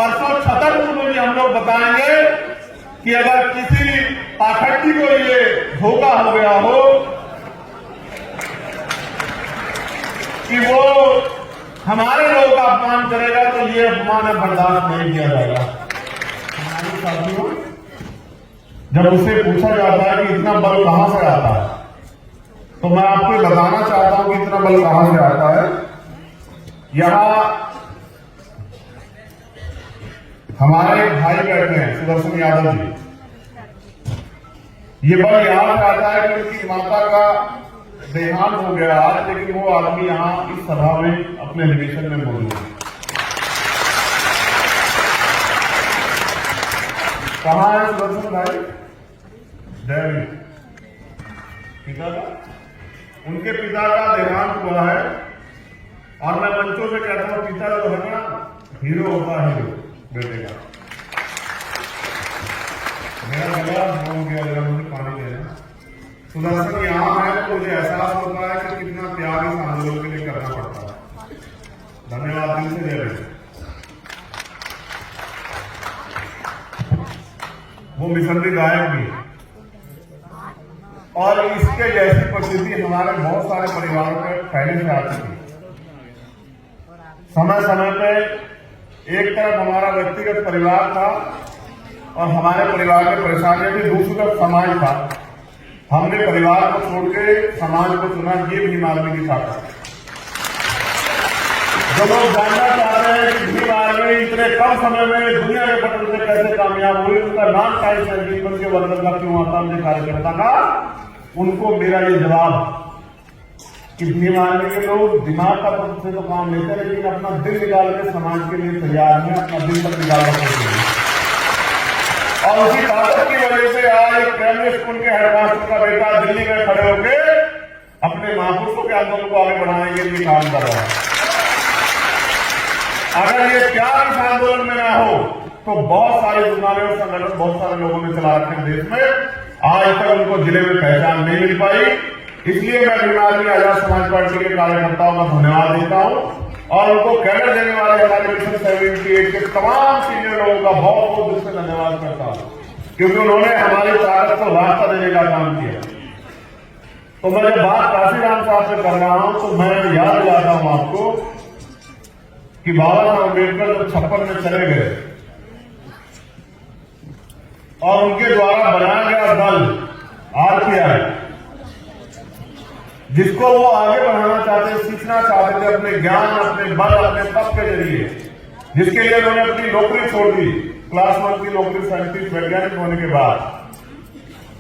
परसों छतरपुर में भी हम लोग बताएंगे कि अगर किसी पाखंडी को ये धोखा हो गया हो कि वो हमारे लोगों का अपमान करेगा तो ये अपमान बर्दाश्त नहीं किया जाएगा। हमारे साथियों, जब उसे पूछा जाता है कि इतना बल कहां से आता है, तो मैं आपको बताना चाहता हूं कि इतना बल कहां से आता है। यहां हमारे भाई बैठे हैं सुदर्शन यादव जी। ये बल यहां से आता है कि उनकी माता का देहांत हो गया आज, लेकिन वो आदमी यहां इस सभा में अपने निवेशन में मौजूद है। कहां है सुदर्शन भाई? जय पिता का, उनके पिता का देहांत हुआ है। और मैं मंचों से कहता हूं, पिता जो है ना, हीरो होता है, हीरो बेटे का। मेरा गला हो गया, जरा मुझे पानी देना। सुदर्शन यहां है तो मुझे एहसास होता है कि कितना त्याग इस आंदोलन के लिए करना पड़ता है। धन्यवाद, दिल से जय। वो मिशनरी गायक भी है और इसके जैसी परिस्थिति हमारे बहुत सारे परिवारों में पहले से आ चुकी है। समय समय पे एक तरफ हमारा व्यक्तिगत परिवार था और हमारे परिवार में परेशानियां थी, दूसरी तरफ समाज था। हमने परिवार को छोड़ के समाज को चुना, ये भीम आर्मी की ताकत। जो लोग जानना चाह रहे हैं कि भीम आर्मी इतने कम समय में दुनिया के पटल से कैसे कामयाब हुई, उनका नाम टाइम संजीवन के वर्णन का क्यों आता मुझे कार्यकर्ता का, उनको मेरा ये जवाब कि भीम आर्मी के लोग दिमाग का से तो काम लेते हैं, लेकिन अपना दिल निकाल के समाज के लिए तैयार हैं, अपना दिल तक निकाल सकते। और उसी ताकत की वजह से आज एक प्राइमरी स्कूल के हेडमास्टर का बेटा दिल्ली में खड़े होकर अपने महापुरुषों के आंदोलन को आगे बढ़ाने के लिए काम कर रहा है। अगर ये प्यार इस आंदोलन में ना हो तो बहुत सारे जुर्माने और संगठन बहुत सारे लोगों ने चला रखे देश में, आज तक उनको जिले में पहचान नहीं मिल पाई। इसलिए मैं भीम आर्मी आजाद समाज पार्टी के कार्यकर्ताओं का धन्यवाद देता हूं और उनको कैडर देने वाले हमारे मिशन 78 के तमाम सीनियर लोगों का बहुत बहुत दिल से धन्यवाद करता हूं, क्योंकि उन्होंने हमारी ताकत को रास्ता देने का काम किया। तो मैं जब बात काशीराम साहब से कर रहा हूं तो मैं याद दिलाता हूं आपको कि बाबा साहब अम्बेडकर जब 56 में चले गए और उनके द्वारा बनाया गया दल आरपीआई, जिसको वो आगे बढ़ाना चाहते, सीखना चाहते थे अपने ज्ञान, अपने बल, अपने तप के जरिए, जिसके लिए उन्होंने अपनी नौकरी छोड़ दी, क्लास 1 की नौकरी साइंटिस्ट वैज्ञानिक होने के बाद।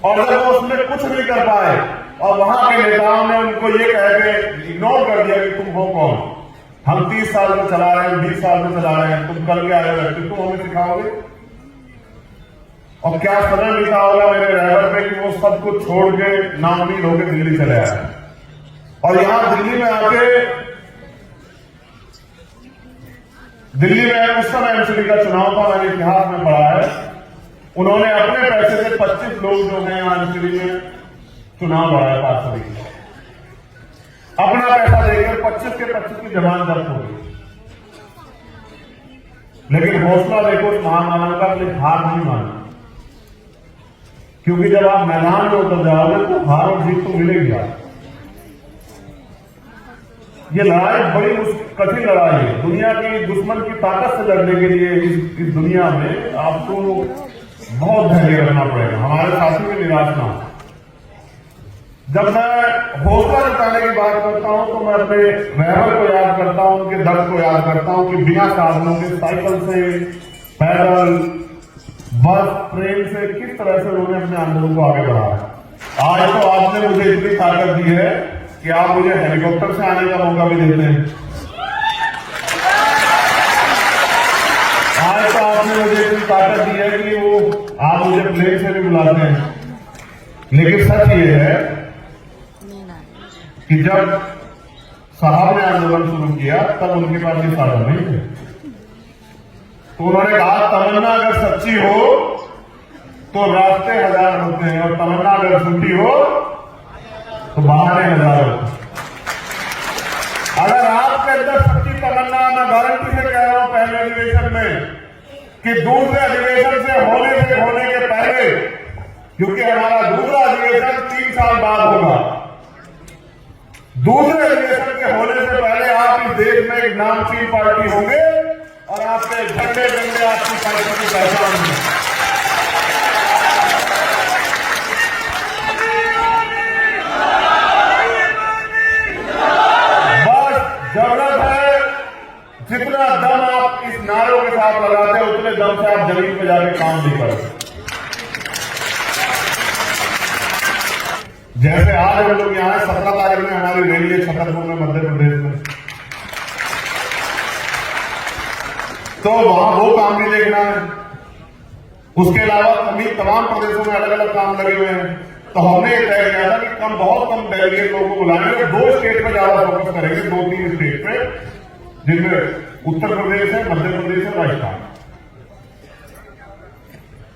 और जब वो उसमें कुछ नहीं कर पाए और वहां के नेताओं ने उनको ये कह के इग्नोर कर दिया कि तुम हो कौन, हम 30 साल में चला रहे हैं, 20 साल में चला रहे हैं, तुम कल के आए हो, तुम हमें सिखाओगे। और क्या समय लिखा होगा मेरे ड्राइवर पे कि वो सब कुछ छोड़ के नाउमीद होकर दिल्ली चले आए और यहां दिल्ली में आके, दिल्ली में उस समय एमसीडी का चुनाव था, मैंने इतिहास में पढ़ा है, उन्होंने अपने पैसे से 25 लोग जो हैं यहां एमसीडी में चुनाव लड़ाया पार्षद, अपना पैसा देकर 25 के 25 की जमान जब्त हो गई। लेकिन हौसला देखो उस महामानव का, लेकिन हार नहीं माना, क्योंकि जब आप मैदान में उतर जाओगे तो हार और जीत तो मिलेगी। ये लड़ाई बड़ी कठिन लड़ाई है, दुनिया की दुश्मन की ताकत से लड़ने के लिए इस दुनिया में आपको बहुत धैर्य रखना पड़ेगा। हमारे साथी में निराश ना हो। जब मैं हौसला जुटाने की बात करता हूं तो मैं अपने ड्राइवर को याद करता हूं, उनके दर्द को याद करता हूं कि बिना साधनों के साइकिल से, पैदल, बस, ट्रेन से किस तरह से उन्होंने अपने आंदोलन को आगे बढ़ाया। आज तो आपने मुझे इतनी ताकत दी है कि आप मुझे हेलीकॉप्टर से आने का मौका भी देते हैं। आज तो आपने मुझे इतनी ताकत दी है कि वो आप मुझे प्लेन से भी बुलाते हैं। लेकिन सच ये है कि जब साहब ने आंदोलन शुरू किया तब उनके पास ये साधन नहीं थे, तो उन्होंने कहा तमन्ना अगर सच्ची हो तो रास्ते हजार होते हैं और तमन्ना अगर झूठी हो तो बहाने हजार होते हैं। अगर आपके अंदर सच्ची तमन्ना, मैं गारंटी से कह रहा हूं, पहले अधिवेशन में कि दूसरे अधिवेशन से होने के पहले, क्योंकि हमारा दूसरा अधिवेशन 3 साल बाद होगा, दूसरे अधिवेशन के होने से पहले आप इस देश में एक नामचीन पार्टी होंगे और आपके झंडे झंडे आपकी पार्टी की पहचान होगी। जरूरत है जितना दम आप इस नारों के साथ लगाते हैं उतने दम से आप जमीन पे जाके काम नहीं करते। जैसे आज हम लोग यहाँ 17 तारीख में हमारी रैली है छतरपुर में, मध्य प्रदेश में, तो वहां वो काम भी देखना है। उसके अलावा सभी तमाम प्रदेशों में अलग अलग काम लगे हुए हैं। तो हमने ये तय किया था कि बहुत कम डेलीगेट लोगों को बुलाएंगे, 2 स्टेट पे ज्यादा फोकस करेंगे, 2-3 स्टेट पे, जिनमें उत्तर प्रदेश है, मध्य प्रदेश है, राजस्थान।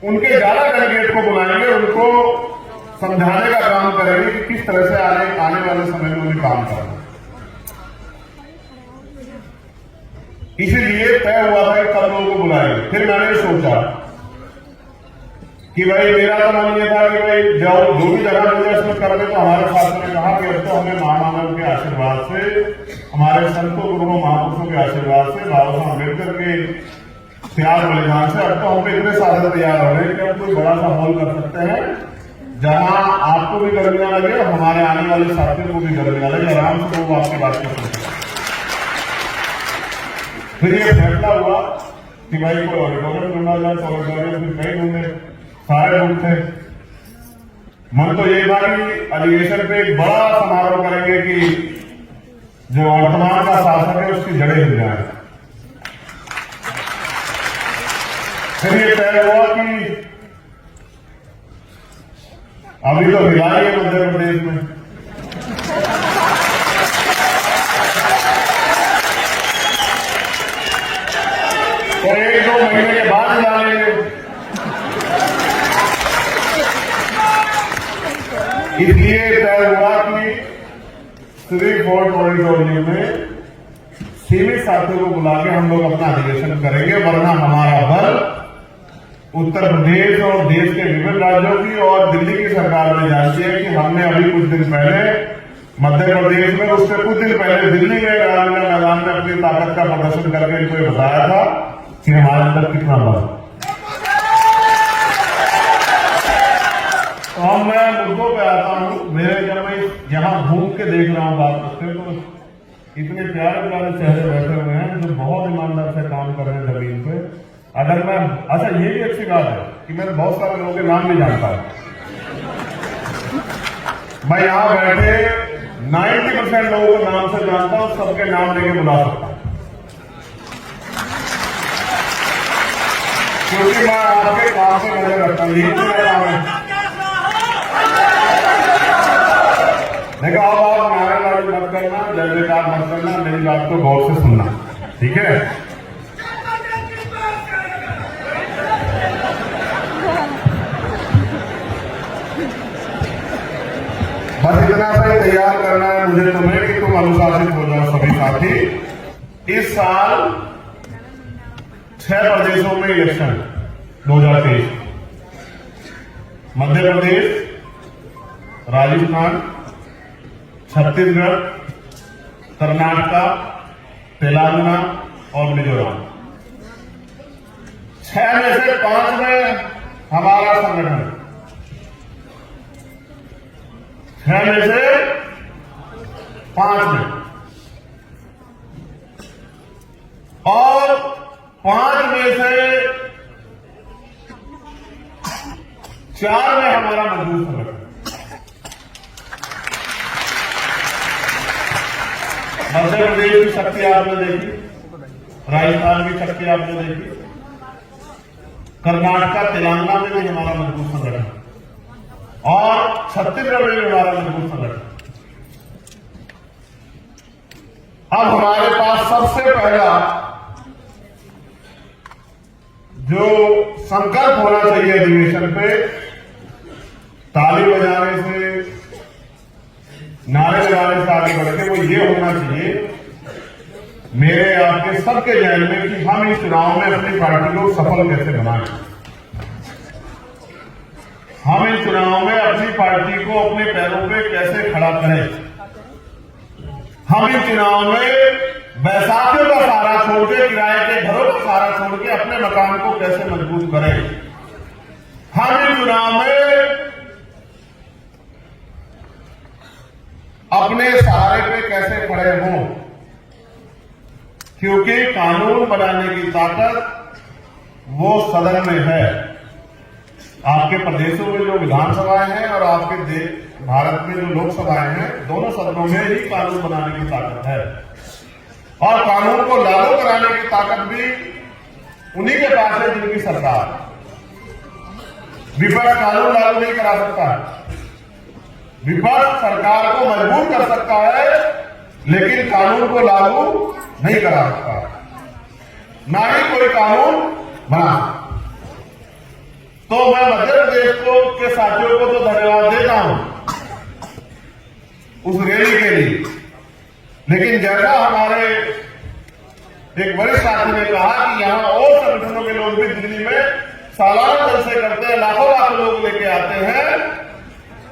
उनके ज्यादा डेलीगेट को बुलाएंगे, उनको समझाने का काम करेंगे कि किस तरह से आने वाले समय में उन्हें काम करना। इसीलिए तय हुआ था कि सब लोगों को बुलाएंगे। फिर मैंने सोचा कि भाई मेरा तो मन ये था कि भाई जो भी जगह मुझे इसमें करने, तो हमारे साथ ने कहा कि अब तो हमें महामानव के आशीर्वाद से, हमारे संतों गुरुओं महापुरुषों के आशीर्वाद से, बाबा साहब अम्बेडकर के त्याग बलिदान से अब तो हम इतने साधन तैयार हो रहे हैं कि हम कोई बड़ा सा हॉल कर सकते हैं जहां आपको भी गर्मियां लगे और हमारे आने वाले साथियों को भी गर्मियां लगे, आराम से लोग आपकी बात कर सकते हैं। फिर ये फैसला हुआ कि भाई कोई ऑडिटोरियम ढूंढा जाए, तो ऑडिटोरियम फिर कई ढूंढे, सारे लोग थे। मन तो ये था कि अधिवेशन पे एक बड़ा समारोह करेंगे कि जो वर्तमान का शासक है उसकी जड़ें हिल जाए। फिर ये तय हुआ कि अभी तो हिला ही है मध्य प्रदेश में, तो 1-2 महीने के बाद हिला लेंगे। इसलिए तय हुआ कि श्री फोर्ट ऑडिटोरियम में सीमित साथियों को बुला के हम लोग अपना अधिवेशन करेंगे, वरना हमारा बल उत्तर प्रदेश और देश के विभिन्न राज्यों की और दिल्ली की सरकार ने जानती है कि हमने अभी कुछ दिन पहले मध्य प्रदेश में, उससे कुछ दिन पहले दिल्ली में रामलीला मैदान में अपनी ताकत का प्रदर्शन करके इनको बताया था कि हमारे अंदर कितना बल। तो अब मैं मुद्दों पे आता हूं। जब मैं यहां घूम के देख रहा हूं बात करते हैं, तो इतने प्यारे प्यारे चेहरे बैठे हुए हैं जो बहुत ईमानदार से काम कर रहे हैं जमीन पे। अगर मैं, अच्छा ये भी अच्छी बात है कि मैं बहुत सारे लोगों के नाम नहीं जानता। मैं यहां बैठे 90% लोगों को नाम से जानता हूं, सबके नाम लेके बुला सकता हूं, क्योंकि मैं आपके काम से नजर रखता हूं। यही मेरा काम है। देखो, अब आप नारेबाजी मत करना, जय जयकार मत करना, मेरी बात को गौर से सुनना, ठीक है? बस इतना सा ही तैयार करना है मुझे तुम्हें कि तुम अनुशासित हो जाओ सभी साथी। इस साल 6 प्रदेशों में इलेक्शन 2023, मध्य प्रदेश, राजस्थान, छत्तीसगढ़, कर्नाटक, तेलंगाना और मिजोरम। 6 में से 5 में हमारा संगठन, 6 में से 5 में, और 5 में से 4 में हमारा मजबूत संगठन। मध्य प्रदेश की शक्ति आपने देखी, राजस्थान की शक्ति आपने देखी, कर्नाटक, तेलंगाना में भी हमारा मजबूत संगठन और छत्तीसगढ़ में भी हमारा मजबूत संगठन। अब हमारे पास सबसे पहला जो संकल्प होना चाहिए अधिवेशन पे, ताली बजाने से, नारे लगाने से आगे बढ़ के, वो ये होना चाहिए मेरे आपके सबके जहन में कि हम इस चुनाव में अपनी पार्टी को सफल कैसे बनाएं। हम इस चुनाव में अपनी पार्टी को अपने पैरों पे कैसे खड़ा करें। हम इस चुनाव में बैसाखियों का सहारा छोड़ के, किराए के घरों का सहारा छोड़ के अपने मकान को कैसे मजबूत करें। हम इस चुनाव में अपने सहारे पे कैसे खड़े हों, क्योंकि कानून बनाने की ताकत वो सदन में है। आपके प्रदेशों में जो विधानसभाएं हैं और आपके भारत में जो लोकसभाएं हैं, दोनों सदनों में ही कानून बनाने की ताकत है और कानून को लागू कराने की ताकत भी उन्हीं के पास है जिनकी सरकार। विपक्ष कानून लागू नहीं करा सकता। विपक्ष सरकार को मजबूर कर सकता है, लेकिन कानून को लागू नहीं करा सकता, ना ही कोई कानून बना। तो मैं मध्य प्रदेश के साथियों को तो धन्यवाद देता हूं उस रैली के लिए, लेकिन जैसा हमारे एक वरिष्ठ साथी ने कहा कि यहां और संगठनों के लोग भी दिल्ली में सालाना जलसे करते हैं, लाखों लाख लोग लेके आते हैं,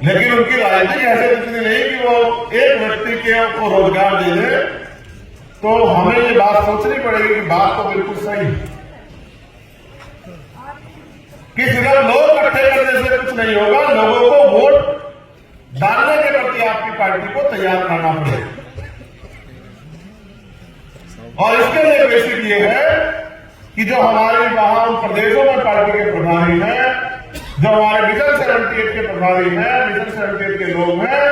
लेकिन उनकी राजनीतिक हैसियत इतनी नहीं कि वो एक व्यक्ति को रोजगार दे दे। तो हमें ये बात सोचनी पड़ेगी कि बात तो बिल्कुल सही है कि सिर्फ लोग इकट्ठे करने से कुछ नहीं होगा, लोगों को वोट डालने के प्रति आपकी पार्टी को तैयार करना पड़ेगा। और इसके लिए बेसिक ये है कि जो हमारे वहां उन प्रदेशों में पार्टी के प्रभारी हैं, जो हमारे मिशन 78 के प्रभारी हैं, मिशन 78 के लोग हैं,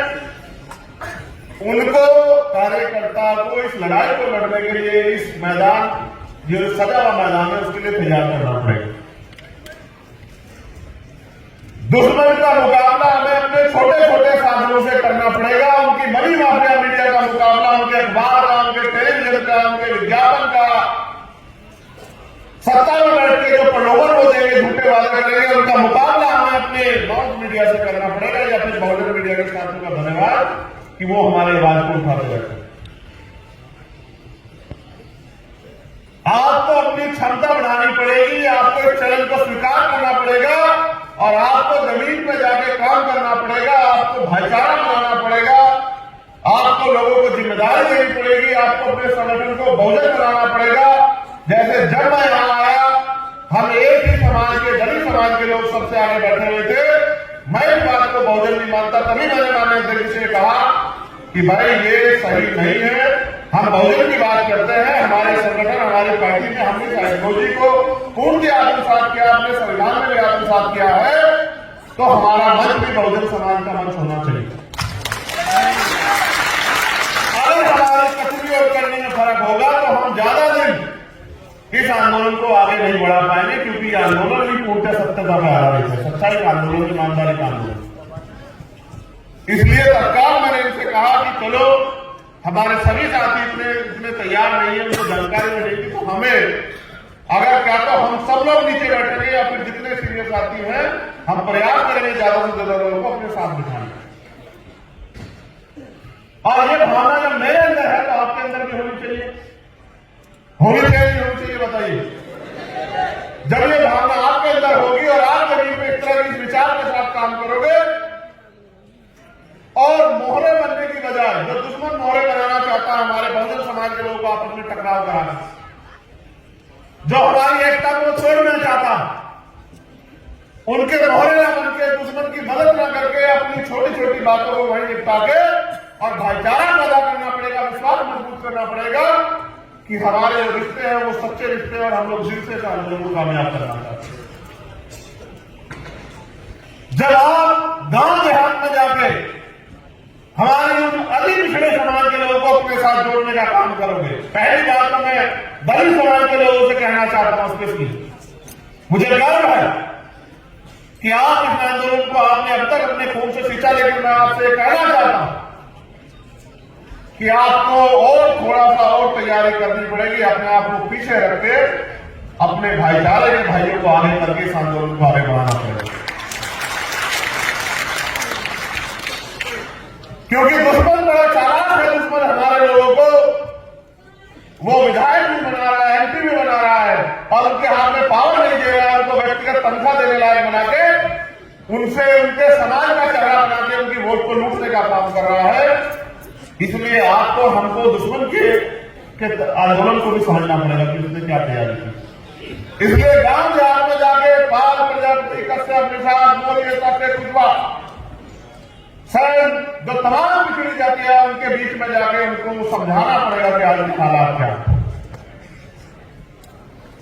उनको कार्यकर्ता को इस लड़ाई को लड़ने के लिए इस मैदान, जो सजा हुआ मैदान है, उसके लिए तैयार करना पड़ेगा। दुश्मन का मुकाबला हमें अपने छोटे छोटे साधनों से करना पड़ेगा। उनकी मनी माफिया मीडिया का मुकाबला, उनके अखबार का, उनके टेलीविजन का, उनके विज्ञापन का, सत्ता में बैठ के जो प्रलोभन वो देंगे, झूठे वादे करेंगे, उनका मुकाबला हमें अपने नॉर्थ मीडिया से करना पड़ेगा। या फिर बहुजन मीडिया के साथियों का धन्यवाद कि वो हमारी आवाज को उठाते रहते हैं। आपको अपनी क्षमता बढ़ानी पड़ेगी, आपको इस चैलेंज को स्वीकार करना पड़ेगा और आपको जमीन पे जाके काम करना पड़ेगा, आपको भाईचारा बनाना पड़ेगा, आपको लोगों को जिम्मेदारी देनी पड़ेगी, आपको अपने संगठन को बहुजन बनाना पड़ेगा। जैसे जब मैं यहां आया, हम एक ही समाज के, दलित समाज के लोग सबसे आगे बैठे हुए थे। मैं इस बात को बहुजन नहीं मानता, तभी मैंने माननीय अध्यक्ष से कहा कि भाई ये सही नहीं है, हम बहुजन की बात करते हैं। हमारे संगठन, हमारी पार्टी ने हमने आइडियोलॉजी को पूर्ण आत्मसात किया, अपने संविधान में भी आत्मसात किया है, तो हमारा मंच भी बहुजन समाज का मंच होना चाहिए। अगर हमारे कथनी और करने में फर्क होगा तो हम ज्यादा दिन इस आंदोलन को आगे नहीं बढ़ा पाएंगे, क्योंकि आंदोलन ही पूर्णतः सत्यता पर आधारित है, सच्चाई का आंदोलन, ईमानदारी का आंदोलन। इसलिए तत्काल मैंने इनसे कहा कि चलो, हमारे सभी साथी इतने तैयार नहीं है, उनको जानकारी नहीं थी, तो हमें अगर क्या तो हम सब लोग नीचे बैठेंगे या फिर जितने सीनियर साथी हैं, हम प्रयास करेंगे ज्यादा से ज्यादा लोगों को अपने साथ बिठाने। और ये भावना जब मेरे अंदर है तो आपके अंदर भी होनी चाहिए, होनी चाहिए, बताइए। जब ये भावना आपके अंदर होगी और आप जमीन पे इस तरह के विचार के साथ काम करोगे और मोहरे बनने की बजाय, जो दुश्मन मोहरे बनाना चाहता है हमारे बहुजन समाज के लोगों को आपस में टकराव कराना, जो हमारी एकता को छोड़ना चाहता, उनके मोहरे न बनके, दुश्मन की मदद न करके, अपनी छोटी छोटी बातों को वहीं निपटा के और भाईचारा पैदा करना पड़ेगा, विश्वास मजबूत करना पड़ेगा कि हमारे जो रिश्ते हैं वो सच्चे रिश्ते, और हम लोग दिल से आंदोलन को कामयाब करना चाहते हैं। जब आप गांव देहात में जाके हमारे उन अति पिछड़े समाज के लोगों को अपने साथ जोड़ने का काम करोगे, पहली बात तो मैं दलित समाज के लोगों से कहना चाहता हूं स्पेशली, मुझे गर्व है कि आप इस आंदोलन को आपने अब तक अपने खून से सींचा, लेकिन मैं आपसे कहना चाहता हूं कि आपको और थोड़ा सा और तैयारी करनी पड़ेगी, अपने आप को पीछे रख के अपने भाईचारे के भाइयों को आगे करके इस आंदोलन को आगे बढ़ाना पड़ेगा। क्योंकि दुश्मन बड़ा चालाक है, दुश्मन हमारे लोगों को वो और उनके हाथ में पावर नहीं दे रहा है, उनको व्यक्तिगत तनख्वाह देने लायक बना के उनसे उनके समाज का चेहरा बना के उनकी वोट को लूटने का काम कर रहा है। इसलिए आपको हमको दुश्मन के आंदोलन को भी समझना पड़ेगा कि उसने क्या तैयारी की। इसलिए गांव देहात में जाके बाल प्रजापति कश्यप निषाद मोदी करते कुशवा सर जो तमाम पिछड़ी जाती है उनके बीच में जाके उनको समझाना पड़ेगा कि आज के हालात क्या।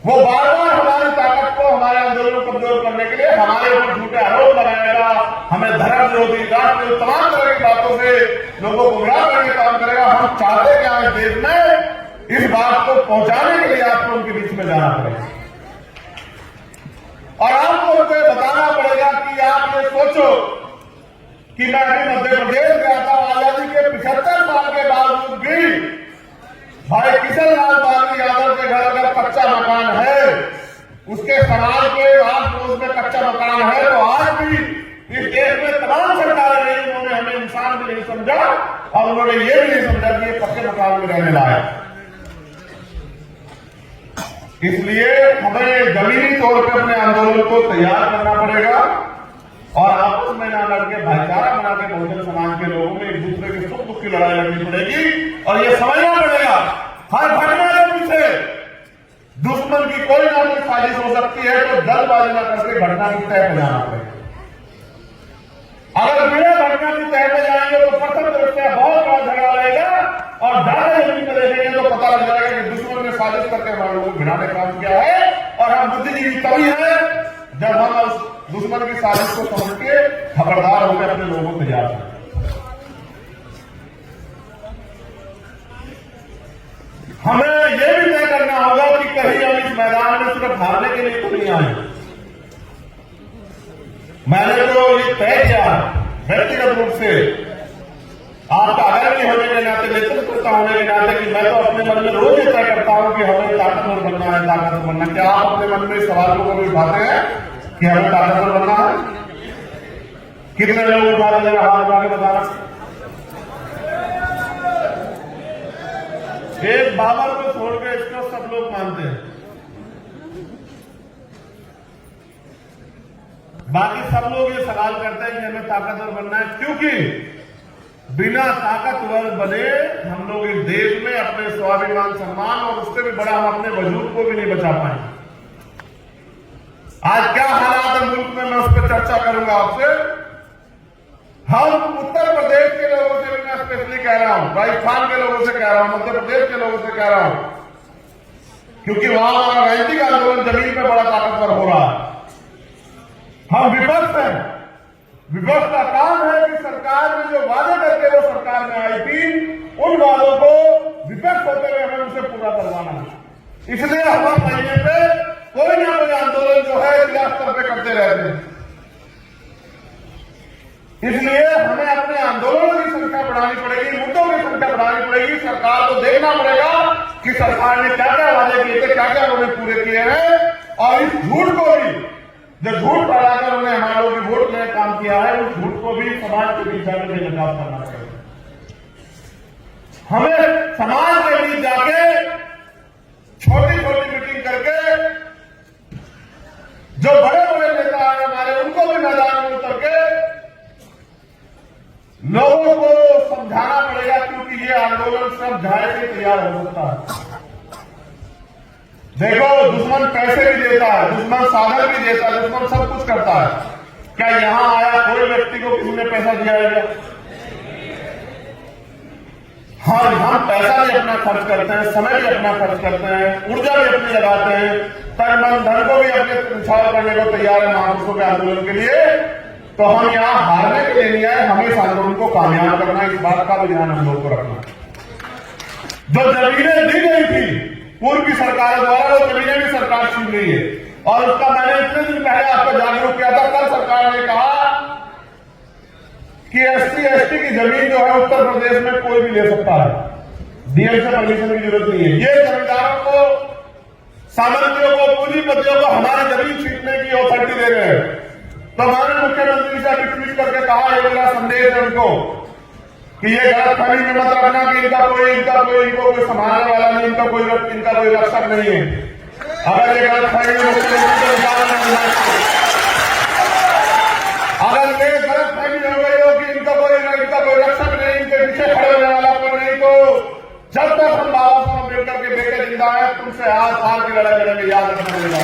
वो बार बार हमारी ताकत को हमारे आंदोलन को कमजोर करने के लिए हमारे ऊपर झूठे आरोप लगाएगा, हमें धर्म विरोधी राष्ट्र तमाम तरह की बातों से लोगों को गुमराह करने का काम करेगा। हम चाहते क्या है देश में, इस बात को पहुंचाने के लिए आपको उनके बीच में जाना पड़ेगा और आपको उनको बताना पड़ेगा कि आप ये सोचो कि मैं अभी मध्य प्रदेश गया था, आजादी के 75 साल के बावजूद भी भाई किशन लाल बालू यादव के घर अगर कच्चा मकान है, उसके समाज के आस पड़ोस में कच्चा मकान है, तो आज भी इस देश में तमाम सरकारें रही, उन्होंने हमें इंसान भी नहीं समझा और उन्होंने ये भी नहीं समझा कि ये पक्के मकान में रहने लायक। इसलिए हमें जमीनी तौर पर अपने आंदोलन को तैयार करना पड़ेगा और आपस में ना लड़के भाईचारा बना के बहुजन समाज के लोगों में एक दूसरे के सुख दुख की लड़ाई लड़नी पड़ेगी और ये समझना पड़ेगा हर घटना के पीछे दुश्मन की कोई ना कोई साजिश हो सकती है, तो जल्दबाजी न करके घटना की तय पे जाना पड़ेगा। अगर बिना घटना की तय पे जाएंगे तो प्रथम दृष्टया बहुत बड़ा झगड़ा रहेगा और ज्यादा जमीन में देखेंगे तो पता लग जाएगा कि दुश्मन ने साजिश करके हमारे लोगों को गिराने का काम किया है। और हम बुद्धिजीवी तभी है जब हम उस दुश्मन की साजिश को समझ के खबरदार होकर अपने लोगों को तैयार करें। हमें यह भी तय करना होगा कि कहीं हम इस मैदान में सिर्फ हारने के लिए तो नहीं आए। मैंने तो ये तय किया व्यक्तिगत रूप से, आपका अगर नहीं होने के नाते, नेतृत्व होने के नाते, कि मैं तो अपने मन में रोज ये तय करता हूं कि हमें ताकतवर बनना है, ताकतवर बनना। क्या आप अपने मन में इस सवाल को कभी उठाते हैं कि हमें ताकतवर बनना है? कितने लोग उठा रहे हैं हाथ उठा के बताना। एक बाबर को छोड़ के इसको सब लोग मानते हैं, बाकी सब लोग ये सवाल करते हैं कि हमें ताकतवर बनना है, क्योंकि बिना ताकतवर बने हम लोग इस देश में अपने स्वाभिमान सम्मान और उससे भी बड़ा हम अपने वजूद को भी नहीं बचा पाएंगे। आज क्या हालात है मुल्क में, मैं उस पर चर्चा करूंगा आपसे। हम उत्तर प्रदेश के लोगों से भी मैं स्पेशली कह रहा हूं, राजस्थान के लोगों से कह रहा हूं, मध्य प्रदेश के लोगों से कह रहा हूं, क्योंकि वहां हमारा राजनीतिक आंदोलन जमीन पे बड़ा ताकतवर हो रहा है। हम विपक्ष हैं, विपक्ष का काम है कि सरकार में जो वादे करके वो सरकार में आई थी, उन वादों को विपक्ष होते हुए हमें उसे पूरा करवाना है। इसलिए हर महीने पे कोई ना कोई आंदोलन जो है जिला स्तर पर करते रहते हैं। इसलिए हमें अपने आंदोलनों की संख्या बढ़ानी पड़ेगी, मुद्दों की संख्या बढ़ानी पड़ेगी। सरकार को देखना पड़ेगा कि सरकार ने क्या क्या वादे किए थे, क्या क्या उन्होंने पूरे किए हैं, और इस झूठ को भी, जो झूठ फैलाकर उन्होंने हमारे लोगों की वोट लेने काम किया है, उस झूठ को भी समाज के बीच जाकर बेनकाब करना पड़ेगा। हमें समाज के बीच जाके छोटी छोटी मीटिंग करके जो बड़े बड़े नेता हैं हमारे, उनको भी मैदान में उतर के लोगों को समझाना पड़ेगा, क्योंकि ये आंदोलन सब जाए से तैयार हो सकता है। देखो, दुश्मन पैसे भी देता है, दुश्मन साधन भी देता है, दुश्मन सब कुछ करता है। क्या यहां आया कोई व्यक्ति को किसी ने पैसा दिया है? हाँ, हम पैसा भी अपना खर्च करते हैं, समय भी अपना खर्च करते हैं, ऊर्जा भी अपनी लगाते हैं, तन मन धन को भी अपने न्यौछावर करने को तैयार है महापुरुषों के आंदोलन के लिए। तो हम यहां हारने के लिए नहीं आए, हमें इस आंदोलन को कामयाब करना है। इस बात का भी ध्यान हम लोग को रखना। जो जमीनें दी गई थी पूर्व की सरकार द्वारा, वो जमीनें भी सरकार छीन रही है, और उसका मैंने इतने दिन पहले आपको जागरूक किया था। कल सरकार ने कहा कि SC/ST की जमीन जो है उत्तर प्रदेश में कोई भी ले सकता है, डीएम से परमिशन की जरूरत नहीं है। ये जमींदारों को, सामंतियों को, पूंजीपतियों को हमारी जमीन छीनने की अथॉरिटी दे रहे हैं। तो हमारे मुख्यमंत्री से अभी ट्वीट करके कहा, ये मेरा संदेश है उनको कि ये गलत फहमी में मत रखना कि इनको कोई संभालने वाला नहीं, इनका कोई रक्षक नहीं है। अगर ये गलतफहमी अगर ये गलतफहमी हो गई हो कि इनका कोई रक्षक नहीं, इनके पीछे खड़े होने वाला कोई नहीं, तो जब तक हम बाबा साहब अम्बेडकर के बेटे जिंदा है तुमसे आज साल की लड़ाई लड़ेंगे, याद रखना मिलेगा।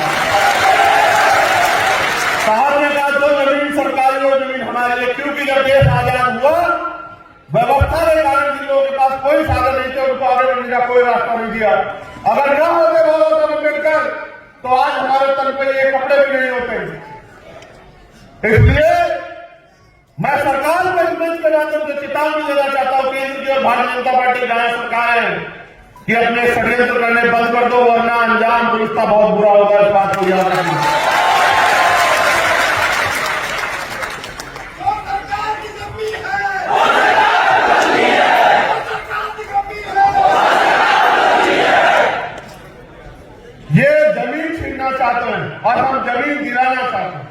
साहब ने कहा जो जमीन सरकारी और जमीन हमारे लिए, क्योंकि जब देश आजाद हुआ व्यवस्था के कारण जिन लोगों के पास कोई साधन नहीं थे उनको आगे बढ़ने का कोई रास्ता नहीं दिया। अगर न होते बाबा साहब अम्बेडकर तो आज हमारे तन पर ये कपड़े भी नहीं होते। इसलिए मैं सरकार को इस मंच के माध्यम से चेतावनी देना चाहता हूं, केंद्र की और भारतीय जनता पार्टी जहां सरकार है कि अपने षड्यंत्र करने बंद कर दो, वरना अंजाम पुलिस का बहुत बुरा होगा। इस बात को याद रखना। ये जमीन छीनना चाहते हैं और हम जमीन दिलाना चाहते हैं।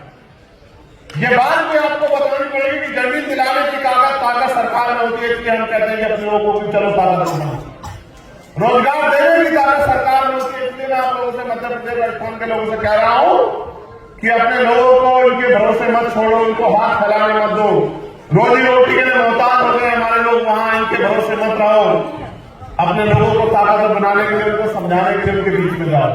ये बात भी आपको बतानी पड़ेगी कि जमीन दिलाने की ताकत सरकार में होती है, इसलिए हम कहते हैं कि अपने लोगों को भी चलो ताकत देना। रोजगार देने की ताकत सरकार में होती है, इसलिए मैं आप लोगों से मध्य प्रदेश राजस्थान के लोगों से कह रहा हूं कि अपने लोगों को इनके भरोसे मत छोड़ो, उनको हाथ फैलाने मत दो। रोजी रोटी के लिए मोहताज हो गए हमारे लोग, वहां इनके भरोसे मत रहो। अपने लोगों को ताकतवर बनाने के लिए, उनको समझाने के लिए उनके बीच में जाओ।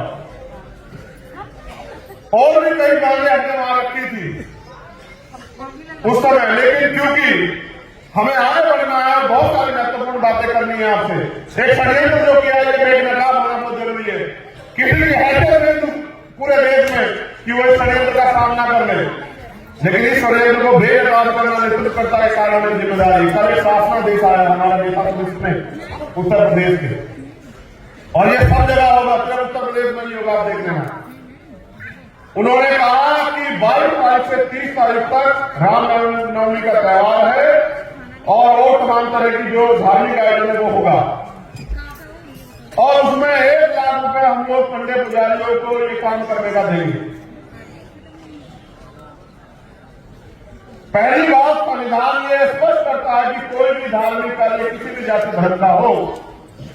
और भी कई मांगे हमने वहां रखी थी उस समय, लेकिन क्योंकि हमें आगे बढ़ना है, बहुत सारी महत्वपूर्ण बातें करनी है आपसे। एक षड्यंत्र जो किया है, बेनकाब होना बहुत जरूरी है। किसी की हैसियत नहीं पूरे देश में कि वो इस षड्यंत्र का सामना कर ले, लेकिन इस षड्यंत्र को बेनकाब करना नेतृत्व करता है कार्य में जिम्मेदारी। कल एक शासना देश आया हमारा देश में उत्तर प्रदेश के, और ये सब जगह होगा, केवल उत्तर प्रदेश में नहीं होगा, आप देख लेना। उन्होंने कहा कि 22 तारीख से 30 तारीख तक रामनवमी का त्यौहार है और वो तमाम तरह की जो धार्मिक आयोजन है वो होगा, और उसमें 1 लाख रुपए हम लोग पंडित पुजारियों को ये काम करने का देंगे। पहली बात, संविधान ये स्पष्ट करता है कि कोई भी धार्मिक कार्य किसी भी जाति धर्म का हो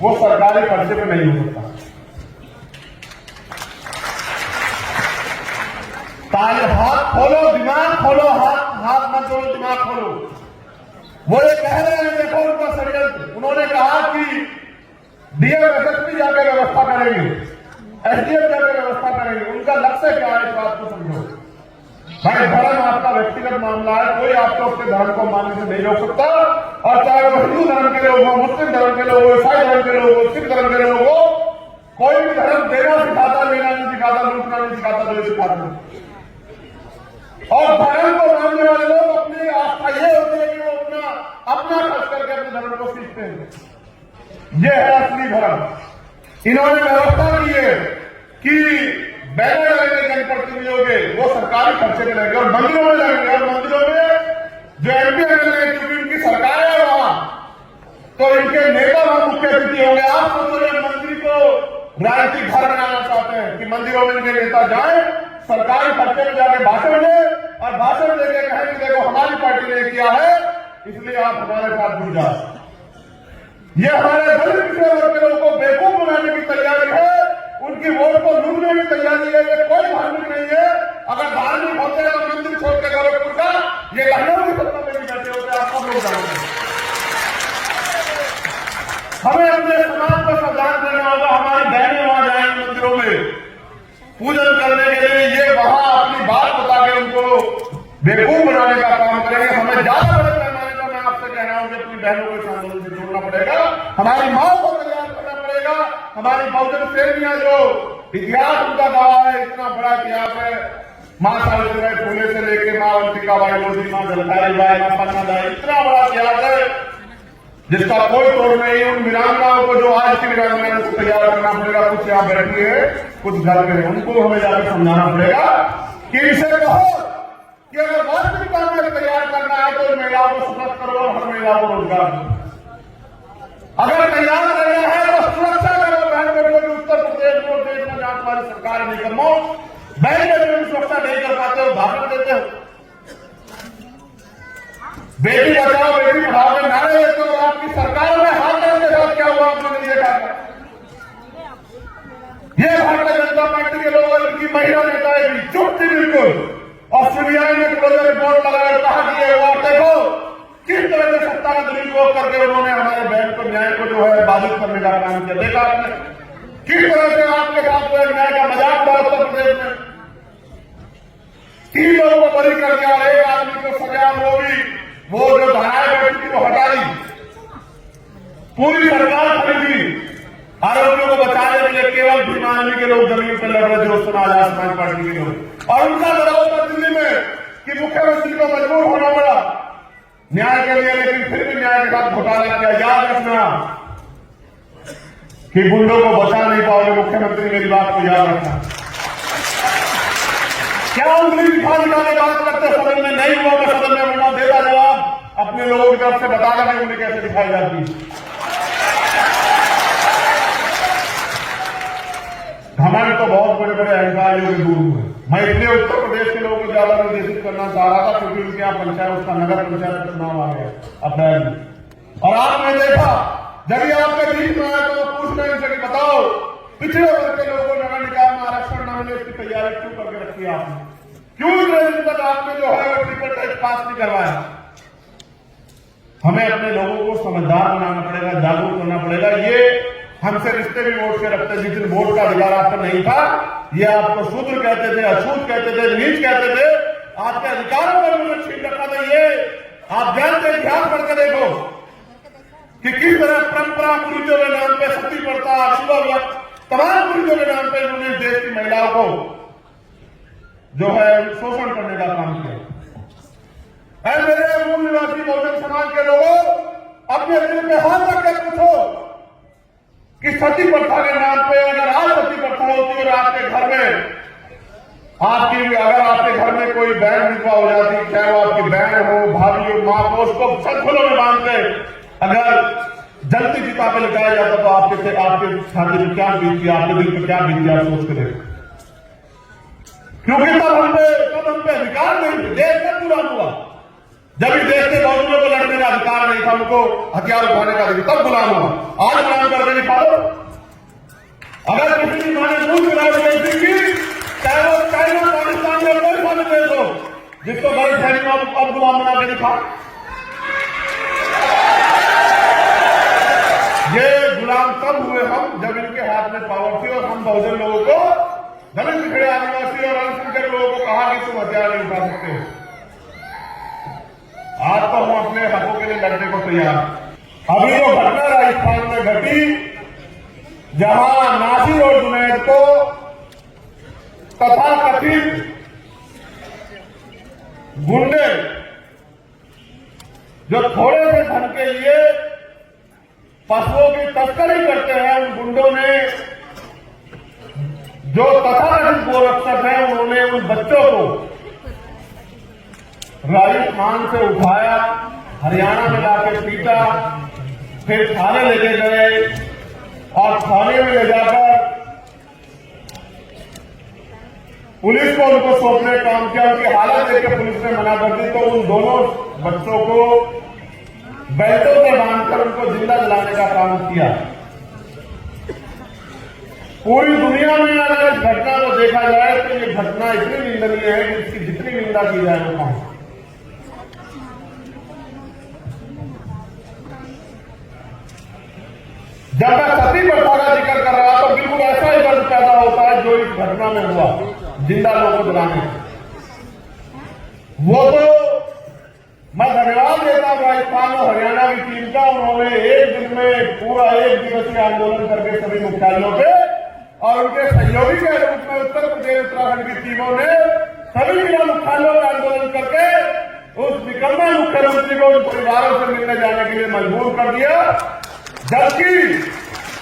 वो सरकारी खर्चे में नहीं हो सकता। हाथ खोलो, दिमाग खोलो, हाथ मत जोड़ो, दिमाग खोलो। वो ये कह रहे हैं, देखो उनका षड्यंत्र। उन्होंने कहा कि डीएम एसएसपी जाकर व्यवस्था करेंगे, एसडीएम जाकर व्यवस्था करेंगे। उनका लक्ष्य क्या है, इस बात को समझो। भाई धर्म आपका व्यक्तिगत मामला है, कोई आपको अपने धर्म को मानने से नहीं रोक सकता, और चाहे वो हिंदू धर्म के लोग हो, मुस्लिम धर्म के लोग हो, ईसाई धर्म के लोग हो, सिख धर्म के लोग हो, कोई भी धर्म देना सिखाता, लेना नहीं सिखाता, लूटना नहीं सिखाता, जो सिखाता। और धर्म को मानने वाले लोग अपनी आस्था ये होती है कि वो अपना खर्च करके अपने धर्म को सीखते हैं। ये है असली धर्म। इन्होंने व्यवस्था की है कि बैनर लगेंगे जनप्रतिनिधियों के, वो सरकारी खर्चे में लगेंगे और मंदिरों में लगेंगे, और मंदिरों में जो एमपी एमएलए, क्योंकि उनकी सरकार है वहां, तो इनके नेता वहां मुख्य अतिथि होंगे। आप सोचो मंदिर को राजनीतिक घर बनाना चाहते हैं कि मंदिरों में इनके नेता जाए, सरकारी खर्चे में जाके भाषण दे और भाषण देके कहें कि देखो हमारी पार्टी ने किया है, इसलिए आप हमारे साथ जुड़ जाए। ये हमारे दलित पिछड़े वर्ग के लोगों को बेवकूफ बनाने की तैयारी है, उनकी वोट को लूटने की तैयारी है। ये कोई धार्मिक नहीं है। अगर धार्मिक होते हैं तो मंदिर छोड़ के गोरखपुर का ये लखनऊ की सत्ता में भी बैठे होते, आप सब लोग जानते हैं। हमें अपने समाज को संविधान देना होगा। हमारी बहनें वहां जाएंगी मंदिरों में पूजन करने के लिए, ये वहां अपनी बात बता के उनको बेवकूफ बनाने का काम करेंगे। हमें ज्यादा बड़े पैमाने पर मैं आपसे कह रहा हूं कि अपनी बहनों को इस आंदोलन से जोड़ना पड़ेगा, हमारी माओ को तैयार करना पड़ेगा। हमारी बहुजन सेवियां जो इतिहास उनका गवाह है, इतना बड़ा इतिहास है, मां सावित्रीबाई फुले से लेके मां अंतिकाबाई लोधी, मां झलकारी बाई, मां पन्नाबाई, इतना बड़ा इतिहास है जिसका कोई तोड़ नहीं। उन वीरांगनाओं को जो आज की वीरांगना को तैयार करना पड़ेगा, कुछ यहाँ बैठी है, कुछ घर में, उनको हमें जाकर समझाना पड़ेगा कि इसे कहो कि अगर वास्तविक काम में तैयार करना है तो महिलाओं को सशक्त करो और हर महिलाओं को रोजगार दो। अगर तैयार करना है तो सुरक्षा करो बहन बेटियों की। उत्तर प्रदेश में देश में जहां तुम्हारी सरकार नहीं करो, बहन बेटियों की सुरक्षा नहीं कर पाते हो, भाषण देते हो, बेटी बचाओ बेटी पढ़ाओ के नारे देते हो। आपकी सरकार में हाथ के साथ क्या हुआ आपने नहीं देखा? ये भारतीय जनता पार्टी के लोग और इनकी महिला नेताएं भी चुप थी बिल्कुल। और सीबीआई ने क्लोजर रिपोर्ट लगाकर कहा कि ये और देखो किस तरह से सत्ता का दुरुपयोग करके उन्होंने हमारे बहन को न्याय को जो है बाधित करने का काम किया। देखा आपने किस तरह से आपके साथ जो है न्याय का मजाक था उत्तर प्रदेश में। 3 लोगों को बरी कर दिया और एक आदमी को सजा वो जो धाराएं बैठी थी वो हटा दी। पूरी सरकार खड़ी थी आरोपियों को बचाने के लिए। केवल भीमानी के लोग जमीन पर लड़ रहे थे उस समय आजाद समाज पार्टी के लोग। और उनका दबाव था दिल्ली में कि मुख्यमंत्री को मजबूर होना पड़ा न्याय के लिए, लेकिन फिर भी न्याय के साथ घोटाला किया। याद रखना कि गुंडों को बचा नहीं पाओगे मुख्यमंत्री, मेरी बात को याद रखना। क्या उंगली दिखा दिखाने बात करते सदन में नहीं हुआ, मैं सदन में वरना देता जवाब अपने लोगों की तरफ से बताना कि उन्हें कैसे दिखाई जाती। हमारे तो बहुत बड़े बड़े अधिकारियों के दूर हुए। मैं इसलिए उत्तर प्रदेश के लोगों को ज्यादा निर्देशित करना चाह रहा था क्योंकि उनके यहाँ पंचायत उसका नगर पंचायत का चुनाव आ गया अप्रैल में। और आपने देखा जब ये आपके बीच में आया तो पूछ रहे हैं कि बताओ पिछड़े वर्ग के लोगों को नगर निकाय में आरक्षण न मिले इसकी तैयारी क्यों करके रखी है आपने? क्यों इतने दिन तक आपने जो है वो ट्रिपल टेस्ट पास नहीं करवाया? हमें अपने लोगों को समझदार बनाना पड़ेगा, जागरूक करना पड़ेगा। ये हमसे रिश्ते भी वोट के रखते, जिस दिन वोट का अधिकार आप पर नहीं था ये आपको शूद्र कहते थे, अछूत कहते थे, नीच कहते थे, आपके अधिकारों पर उन्होंने छीन रखा था। ये आप जानते ध्यान करके देखो कि किस तरह परंपरा पुरुषों के नाम पे सती प्रथा, शिवा, तमाम पुरुषों के नाम पे उन्होंने देश की महिलाओं को जो है शोषण करने का काम किया। मेरे मूल निवासी बहुजन समाज के लोगों अपने दिल में हाथ रख के पूछो कि सती प्रथा के नाम पे अगर आज सती प्रथा होती और आपके घर में अगर आपके घर में कोई बहन विधवा हो जाती, चाहे वो आपकी बहन हो, भाभी हो, मां हो, उसको सदफुलों में बांधते अगर जलती चिता पे लगाया जाता तो आपके छाती में क्या बीती, आपके दिल पे क्या बीती, आप सोच के देखो। क्योंकि तब हम पे अधिकार नहीं थे, देश में पूरा हुआ जब इस देश के बहुजनों को लड़ने का अधिकार नहीं था, उनको हथियार उठाने का अधिकार, तब गुलाम हुआ। आज गुलाम करके निकालो। अगर किसी भी माने दूर चुनाव की चाहे वो चाइना, पाकिस्तान में कोई सामने देश हो जिसको गलत फहमी में अब गुलाम बना के दिखा। ये गुलाम तब हुए हम जब इनके हाथ में पावर थी और हम बहुजन लोगों को, दलित पिछड़े आदिवासी और अल्पसंख्यक लोगों को कहा कि तुम हथियार नहीं उठा सकते हो। आज तो हम अपने हकों के लिए लड़ने को तैयार। अभी जो घटना राजस्थान में घटी जहां नासिर और जुनैद को तथाकथित गुंडे जो थोड़े से धन के लिए पशुओं की तस्करी करते हैं, उन गुंडों ने जो तथाकथित गोरक्षक हैं उन्होंने उन बच्चों को राजस्थान से उठाया, हरियाणा में लाके पीटा, फिर थाने लेके गए और थाने में ले जाकर पुलिस को उनको सौंपने का काम किया। उनकी हालत देखकर पुलिस ने मना कर दी तो उन दोनों बच्चों को बेल्टों से बांधकर उनको जिंदा जलाने का काम किया। पूरी दुनिया में अगर इस घटना को देखा जाए तो ये घटना इतनी निंदनीय है कि इसकी जितनी निंदा की जाए वो कम। जब मैं सती प्रथा का जिक्र कर रहा तो बिल्कुल ऐसा ही दर्द पैदा होता है जो इस घटना में हुआ, जिंदा लोगों को जलाने। वो तो मैं धन्यवाद देता हूं राजस्थान और हरियाणा की टीम का। उन्होंने एक दिन में पूरा 1 दिवसीय आंदोलन करके सभी मुख्यालयों पे और उनके सहयोगी के रूप में उत्तर प्रदेश उत्तराखंड की टीमों ने सभी जिला मुख्यालयों का आंदोलन करके उस निकम्मा मुख्यमंत्री को उन परिवारों से मिलने जाने के लिए मजबूर कर दिया, जबकि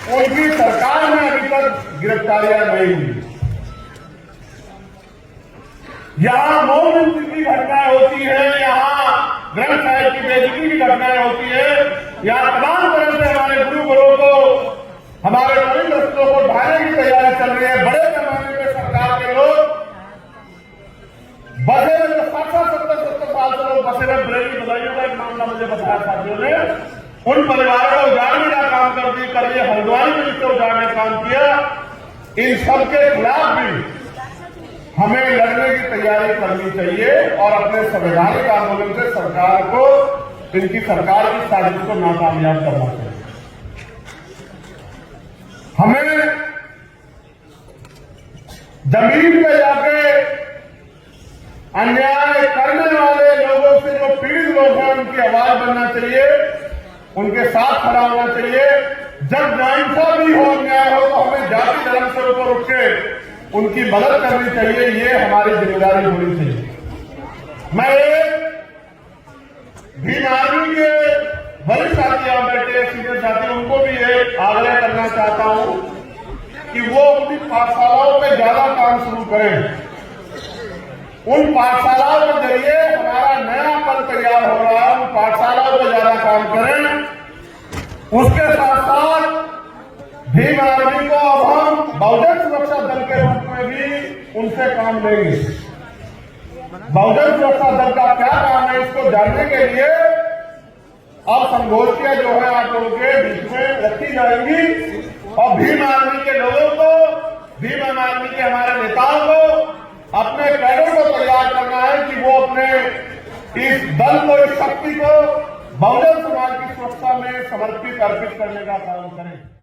उनकी सरकार में अभी तक गिरफ्तारियां नहीं हुई। यहां मौन की घटनाएं होती है, यहां ग्रंथ साहिब की बेइज्जती की घटनाएं होती है, यहां तमाम तरह से हमारे गुरुओं को, हमारे पवित्र को ढाने की तैयारी चल रही है। बड़े पैमाने पर सरकार के लोग बसे में 70 साल से लोग बसे में ब्रेकी बधाइयों का एक मामला मुझे बताया साथियों ने, उन परिवारों को उजाड़ने का काम कर दिया, हल्द्वानी में जिससे उजाड़ने का काम किया इन सबके खिलाफ भी हमें लड़ने की तैयारी करनी चाहिए और अपने संवैधानिक आंदोलन से सरकार को, इनकी सरकार की साजिश को नाकामयाब करना चाहिए। हमें जमीन पे जाके अन्याय करने वाले लोगों से, जो पीड़ित लोग हैं, उनकी आवाज बनना चाहिए, उनके साथ खड़ा होना चाहिए। जब नाइंसाफी हो, अन्याय हो, तो हमें जाति धर्म से ऊपर उठ के उनकी मदद करनी चाहिए। ये हमारी जिम्मेदारी होनी चाहिए। मैं एक भीम आर्मी के वरिष्ठ साथी यहां बैठे, सीनियर साथी, उनको भी एक आग्रह करना चाहता हूं कि वो अपनी पाठशालाओं पे ज्यादा काम शुरू करें। उन पाठशालाओं के जरिए हमारा नया पल तैयार हो रहा है, उन पाठशालाओं पर ज्यादा काम करें। उसके साथ साथ भीम आर्मी को अब हम बहुजन सुरक्षा दल के रूप में भी उनसे काम लेंगे। बहुजन सुरक्षा दल का क्या काम है, इसको जानने के लिए अब संगोष्ठियां जो है आप लोगों के बीच में रखी जाएंगी और भीम आर्मी के लोगों को, भीम आर्मी के हमारे नेताओं को, अपने कैडर को तैयार करना है कि वो अपने इस दल को, इस शक्ति को बहुजन समाज की सुरक्षा में समर्पित, अर्पित करने का काम करें।